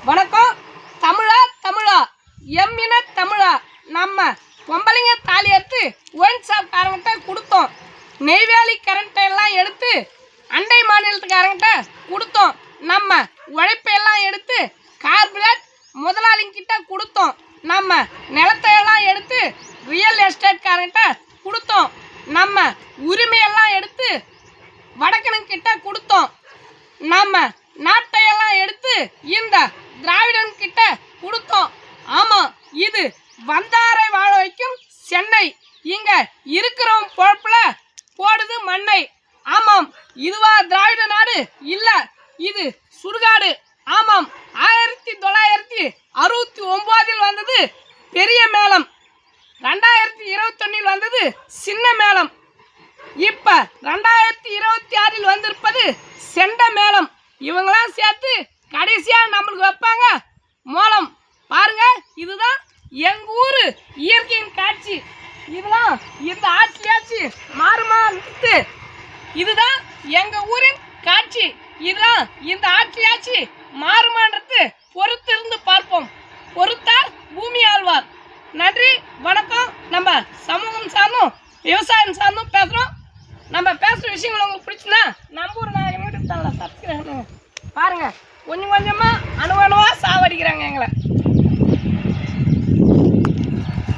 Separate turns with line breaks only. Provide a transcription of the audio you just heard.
வணக்கம். தமிழா தமிழா எம்மின தமிழா. நம்ம பொம்பளைங்க தாலி எடுத்து ஒயின் ஷாப் காரங்கிட்ட கொடுத்தோம். நெய்வேலி கரண்ட்டை எல்லாம் எடுத்து அண்டை மாநிலத்துக்காரங்கிட்ட கொடுத்தோம். நம்ம உழைப்பையெல்லாம் எடுத்து கார்பரேட் முதலாளிங்கிட்ட கொடுத்தோம். நம்ம நிலத்தையெல்லாம் எடுத்து ரியல் எஸ்டேட் காரங்கிட்ட கொடுத்தோம். நம்ம உரிமையெல்லாம் எடுத்து வடக்கனுக்கிட்ட கொடுத்தோம். நம்ம நாட்டையெல்லாம் எடுத்து இந்த திராவிடன் கிட்ட கொடுத்தோம். ஆமாம், இது வந்தாரை வாழ வைக்கும் சென்னை. இங்க இருக்கிறவன் பொழப்புல போடுது மண்ணை. ஆமாம், இதுவா திராவிட நாடு? இல்ல, இது சுடுகாடு. ஆமாம், 1969 வந்தது பெரிய மேளம், 2021 வந்தது சின்ன மேளம், இப்ப 2026 வந்திருப்பது செண்ட மேளம். இவங்களாம் சேர்த்து கடைசியா நம்மளுக்கு வைப்பாங்க மோளம். பாருங்க, இதுதான் எங்க ஊரு இயற்கையின் காட்சி. இதெல்லாம் இந்த ஆட்சியாச்சு மாறுமா? இதுதான் எங்க ஊரின் காட்சி. இதெல்லாம் இந்த ஆட்சியாச்சு மாறுமான்றது பொறுத்து இருந்து பார்ப்போம். பொறுத்தார் பூமி ஆழ்வார். நன்றி, வணக்கம். நம்ம சமூகம் சார்ந்தும் விவசாயம் சார்ந்தும் பேசுறோம். நம்ம பேசுற விஷயங்கள் உங்களுக்கு பிடிச்சுன்னா நம்ம ஊர் நான் யூடியூப் சேனலை சப்ஸ்கிரைப் பண்ணுங்க. பாருங்க.